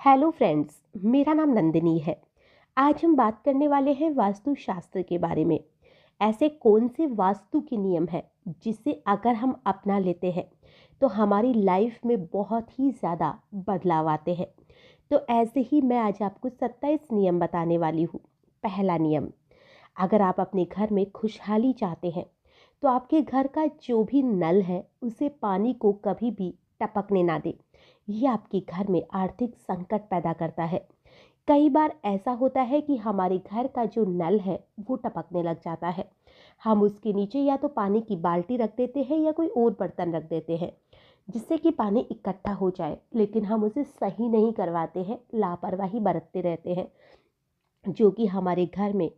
Hello friends, मेरा नाम नंदिनी है। आज हम बात करने वाले हैं वास्तुशास्त्र के बारे में। ऐसे कौन से वास्तु के नियम हैं जिसे अगर हम अपना लेते हैं तो हमारी लाइफ में बहुत ही ज़्यादा बदलाव आते हैं। तो ऐसे ही मैं आज आपको 27 नियम बताने वाली हूँ। पहला नियम, अगर आप अपने घर में खुशहाली चाहते हैं तो आपके घर का जो भी नल है उसे पानी को कभी भी टपकने ना दें। ये आपके घर में आर्थिक संकट पैदा करता है। कई बार ऐसा होता है कि हमारे घर का जो नल है वो टपकने लग जाता है। हम उसके नीचे या तो पानी की बाल्टी रख देते हैं या कोई और बर्तन रख देते हैं जिससे कि पानी इकट्ठा हो जाए, लेकिन हम उसे सही नहीं करवाते हैं, लापरवाही बरतते रहते हैं, जो कि हमारे घर में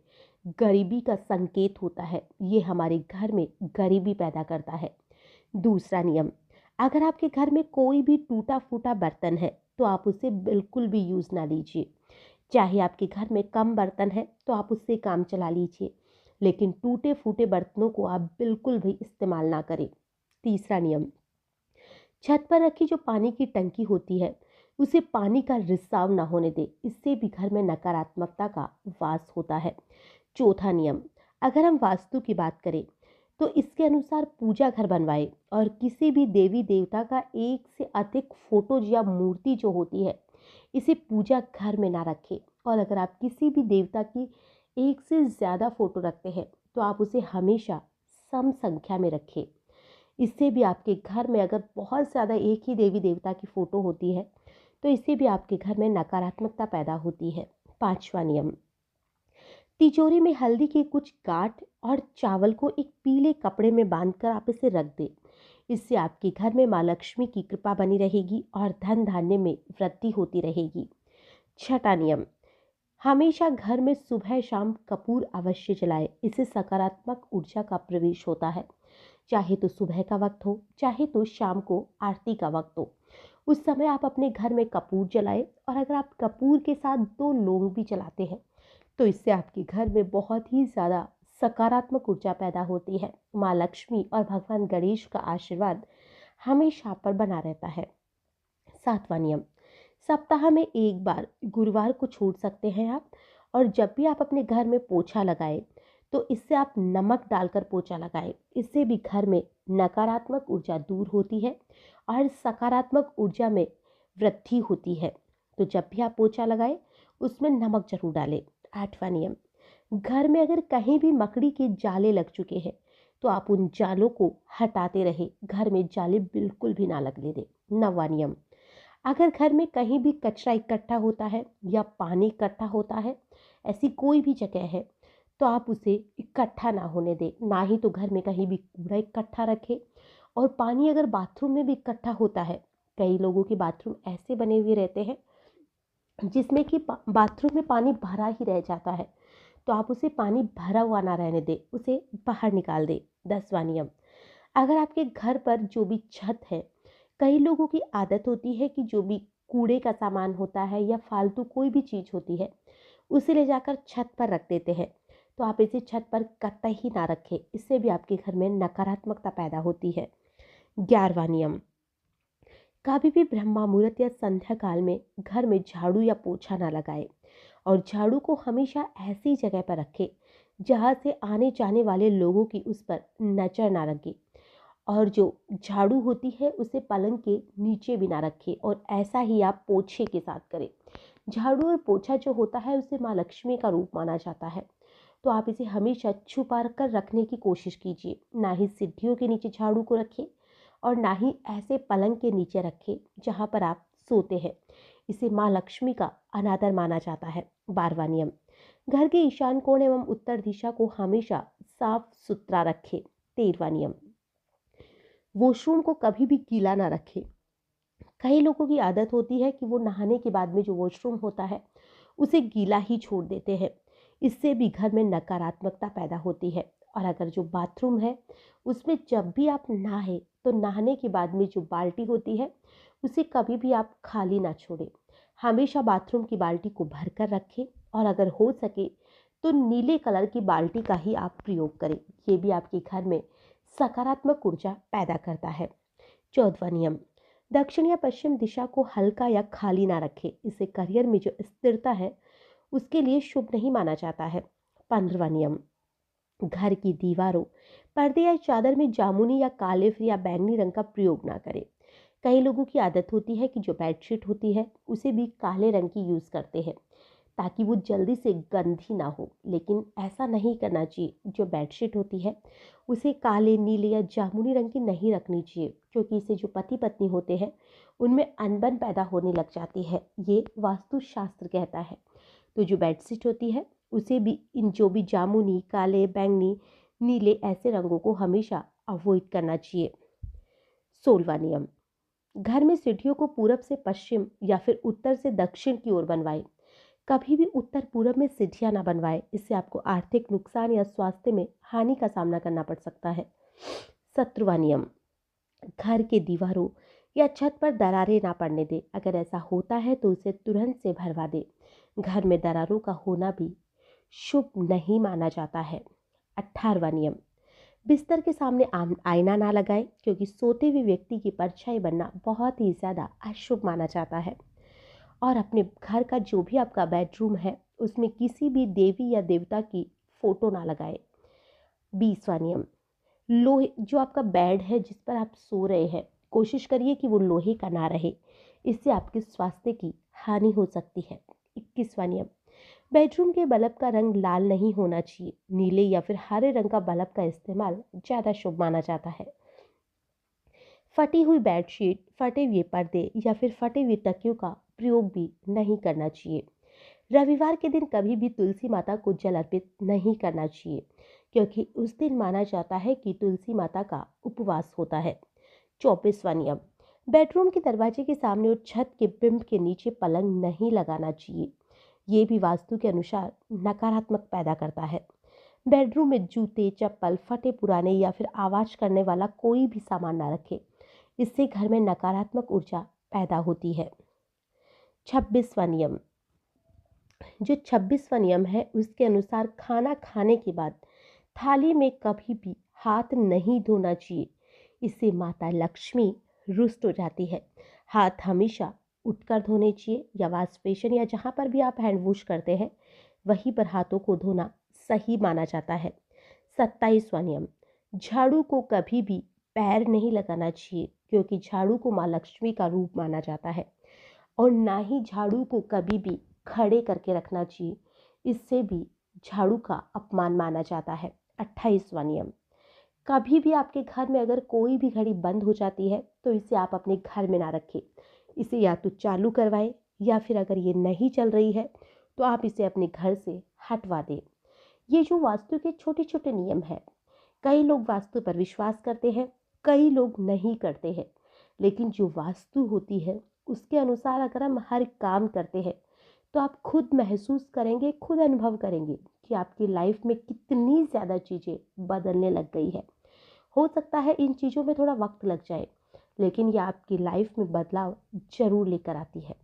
गरीबी का संकेत होता है। ये हमारे घर में गरीबी पैदा करता है। दूसरा नियम, अगर आपके घर में कोई भी टूटा फूटा बर्तन है तो आप उसे बिल्कुल भी यूज़ ना लीजिए। चाहे आपके घर में कम बर्तन है तो आप उससे काम चला लीजिए, लेकिन टूटे फूटे बर्तनों को आप बिल्कुल भी इस्तेमाल ना करें। तीसरा नियम, छत पर रखी जो पानी की टंकी होती है उसे पानी का रिसाव ना होने दे, इससे भी घर में नकारात्मकता का वास होता है। चौथा नियम, अगर हम वास्तु की बात करें तो इसके अनुसार पूजा घर बनवाए और किसी भी देवी देवता का एक से अधिक फोटो या मूर्ति जो होती है इसे पूजा घर में ना रखें। और अगर आप किसी भी देवता की एक से ज़्यादा फोटो रखते हैं तो आप उसे हमेशा सम संख्या में रखें। इससे भी आपके घर में अगर बहुत ज़्यादा एक ही देवी देवता की फ़ोटो होती है तो इससे भी आपके घर में नकारात्मकता पैदा होती है। पांचवा नियम, तिजोरी में हल्दी की कुछ गांठ और चावल को एक पीले कपड़े में बांधकर आप इसे रख दें। इससे आपके घर में माँ लक्ष्मी की कृपा बनी रहेगी और धन धान्य में वृद्धि होती रहेगी। छठा नियम, हमेशा घर में सुबह शाम कपूर अवश्य जलाए, इससे सकारात्मक ऊर्जा का प्रवेश होता है। चाहे तो सुबह का वक्त हो चाहे तो शाम को आरती का वक्त हो, उस समय आप अपने घर में कपूर जलाएं। और अगर आप कपूर के साथ दो लौंग भी जलाते हैं तो इससे आपके घर में बहुत ही ज़्यादा सकारात्मक ऊर्जा पैदा होती है। माँ लक्ष्मी और भगवान गणेश का आशीर्वाद हमेशा आप पर बना रहता है। सातवां नियम, सप्ताह में एक बार गुरुवार को छोड़ सकते हैं आप। और जब भी आप अपने घर में पोछा लगाएं तो इससे आप नमक डालकर पोछा लगाएं। इससे भी घर में नकारात्मक ऊर्जा दूर होती है और सकारात्मक ऊर्जा में वृद्धि होती है। तो जब भी आप पोछा लगाएं उसमें नमक जरूर डालें। आठवां नियम, घर में अगर कहीं भी मकड़ी के जाले लग चुके हैं तो आप उन जालों को हटाते रहे, घर में जाले बिल्कुल भी ना लगने दें। नौवां नियम, अगर घर में कहीं भी कचरा इकट्ठा होता है या पानी इकट्ठा होता है, ऐसी कोई भी जगह है तो आप उसे इकट्ठा ना होने दें। ना ही तो घर में कहीं भी कूड़ा इकट्ठा रखें। और पानी अगर बाथरूम में भी इकट्ठा होता है, कई लोगों के बाथरूम ऐसे बने हुए रहते हैं जिसमें कि बाथरूम में पानी भरा ही रह जाता है, तो आप उसे पानी भरा हुआ ना रहने दें, उसे बाहर निकाल दें। 10वां नियम, अगर आपके घर पर जो भी छत है, कई लोगों की आदत होती है कि जो भी कूड़े का सामान होता है या फालतू कोई भी चीज़ होती है उसे ले जाकर छत पर रख देते हैं। तो आप इसे छत पर कतई ही ना रखें, इससे भी आपके घर में नकारात्मकता पैदा होती है। 11वां नियम, कभी भी ब्रह्मा मुहूर्त या संध्या काल में घर में झाड़ू या पोछा ना लगाए। और झाड़ू को हमेशा ऐसी जगह पर रखें जहाँ से आने जाने वाले लोगों की उस पर नजर ना लगे। और जो झाड़ू होती है उसे पलंग के नीचे भी ना रखें, और ऐसा ही आप पोछे के साथ करें। झाड़ू और पोछा जो होता है उसे माँ लक्ष्मी का रूप माना जाता है, तो आप इसे हमेशा छुपा कर रखने की कोशिश कीजिए। ना ही सीढ़ियों के नीचे झाड़ू को रखें और ना ही ऐसे पलंग के नीचे रखें जहाँ पर आप सोते हैं, इसे माँ लक्ष्मी का अनादर माना जाता है। 12वां नियम, घर के ईशान कोण एवं उत्तर दिशा को हमेशा साफ सुथरा रखें। 13वां नियम, वॉशरूम को कभी भी गीला ना रखें। कई लोगों की आदत होती है कि वो नहाने के बाद में जो वॉशरूम होता है उसे गीला ही छोड़ देते हैं। इससे भी घर में नकारात्मकता पैदा होती है। और अगर जो बाथरूम है उसमें जब भी आप नहाए तो नहाने के बाद में जो बाल्टी होती है उसे कभी भी आप खाली ना छोड़ें। हमेशा बाथरूम की बाल्टी को भर कर रखें, और अगर हो सके तो नीले कलर की बाल्टी का ही आप प्रयोग करें। ये भी आपके घर में सकारात्मक ऊर्जा पैदा करता है। 14वां नियम, दक्षिण या पश्चिम दिशा को हल्का या खाली ना रखें, इससे करियर में जो स्थिरता है उसके लिए शुभ नहीं माना जाता है। 15वां नियम, घर की दीवारों, पर्दे या चादर में जामुनी या काले फिर या बैंगनी रंग का प्रयोग ना करें। कई लोगों की आदत होती है कि जो बेडशीट होती है उसे भी काले रंग की यूज़ करते हैं ताकि वो जल्दी से गंदी ना हो, लेकिन ऐसा नहीं करना चाहिए। जो बेडशीट होती है उसे काले, नीले या जामुनी रंग की नहीं रखनी चाहिए, क्योंकि इससे जो पति पत्नी होते हैं उनमें अनबन पैदा होने लग जाती है, ये वास्तुशास्त्र कहता है। तो जो बेडशीट होती है उसे भी इन जो भी जामुनी, काले, बैंगनी, नीले ऐसे रंगों को हमेशा अवॉइड करना चाहिए। 16वां नियम, घर में सीढ़ियों को पूरब से पश्चिम या फिर उत्तर से दक्षिण की ओर बनवाएं। कभी भी उत्तर पूरब में सीढ़ियां ना बनवाएं, इससे आपको आर्थिक नुकसान या स्वास्थ्य में हानि का सामना करना पड़ सकता है। 17वां नियम, घर के दीवारों या छत पर दरारें ना पड़ने दें। अगर ऐसा होता है तो उसे तुरंत से भरवा दें। घर में दरारों का होना भी शुभ नहीं माना जाता है। 18वां नियम, बिस्तर के सामने आईना ना लगाएं, क्योंकि सोते हुए व्यक्ति की परछाई बनना बहुत ही ज़्यादा अशुभ माना जाता है। और अपने घर का जो भी आपका बेडरूम है उसमें किसी भी देवी या देवता की फोटो ना लगाएं। 20वां नियम, लोहे जो आपका बेड है जिस पर आप सो रहे हैं, कोशिश करिए कि वो लोहे का ना रहे, इससे आपके स्वास्थ्य की हानि हो सकती है। 21वां नियम, बेडरूम के बल्ब का रंग लाल नहीं होना चाहिए। नीले या फिर हरे रंग का बल्ब का इस्तेमाल ज़्यादा शुभ माना जाता है। फटी हुई बेडशीट, फटे हुए पर्दे या फिर फटे हुए तकियों का प्रयोग भी नहीं करना चाहिए। रविवार के दिन कभी भी तुलसी माता को जल अर्पित नहीं करना चाहिए, क्योंकि उस दिन माना जाता है कि तुलसी माता का उपवास होता है। 24वां नियम, बेडरूम के दरवाजे के सामने और छत के बिंब के नीचे पलंग नहीं लगाना चाहिए। ये भी वास्तु के अनुसार नकारात्मक पैदा करता है। बेडरूम में जूते, चप्पल, फटे पुराने या फिर आवाज करने वाला कोई भी सामान ना रखें, इससे घर में नकारात्मक ऊर्जा पैदा होती है। 26वां नियम, जो 26वां नियम है उसके अनुसार खाना खाने के बाद थाली में कभी भी हाथ नहीं धोना चाहिए, इससे माता लक्ष्मी रुष्ट हो जाती है। हाथ हमेशा उठकर धोने चाहिए, या वॉश बेसिन या जहाँ पर भी आप हैंड वॉश करते हैं वहीं पर हाथों को धोना सही माना जाता है। 27वां नियम, झाड़ू को कभी भी पैर नहीं लगाना चाहिए, क्योंकि झाड़ू को माँ लक्ष्मी का रूप माना जाता है। और ना ही झाड़ू को कभी भी खड़े करके रखना चाहिए, इससे भी झाड़ू का अपमान माना जाता है। 28वां नियम, कभी भी आपके घर में अगर कोई भी घड़ी बंद हो जाती है तो इसे आप अपने घर में ना रखें, इसे या तो चालू करवाएं, या फिर अगर ये नहीं चल रही है तो आप इसे अपने घर से हटवा दें। ये जो वास्तु के छोटे छोटे नियम हैं, कई लोग वास्तु पर विश्वास करते हैं, कई लोग नहीं करते हैं, लेकिन जो वास्तु होती है उसके अनुसार अगर हम हर काम करते हैं तो आप खुद महसूस करेंगे, खुद अनुभव करेंगे कि आपकी लाइफ में कितनी ज़्यादा चीज़ें बदलने लग गई है। हो सकता है इन चीज़ों में थोड़ा वक्त लग जाए, लेकिन ये आपकी लाइफ में बदलाव जरूर लेकर आती है।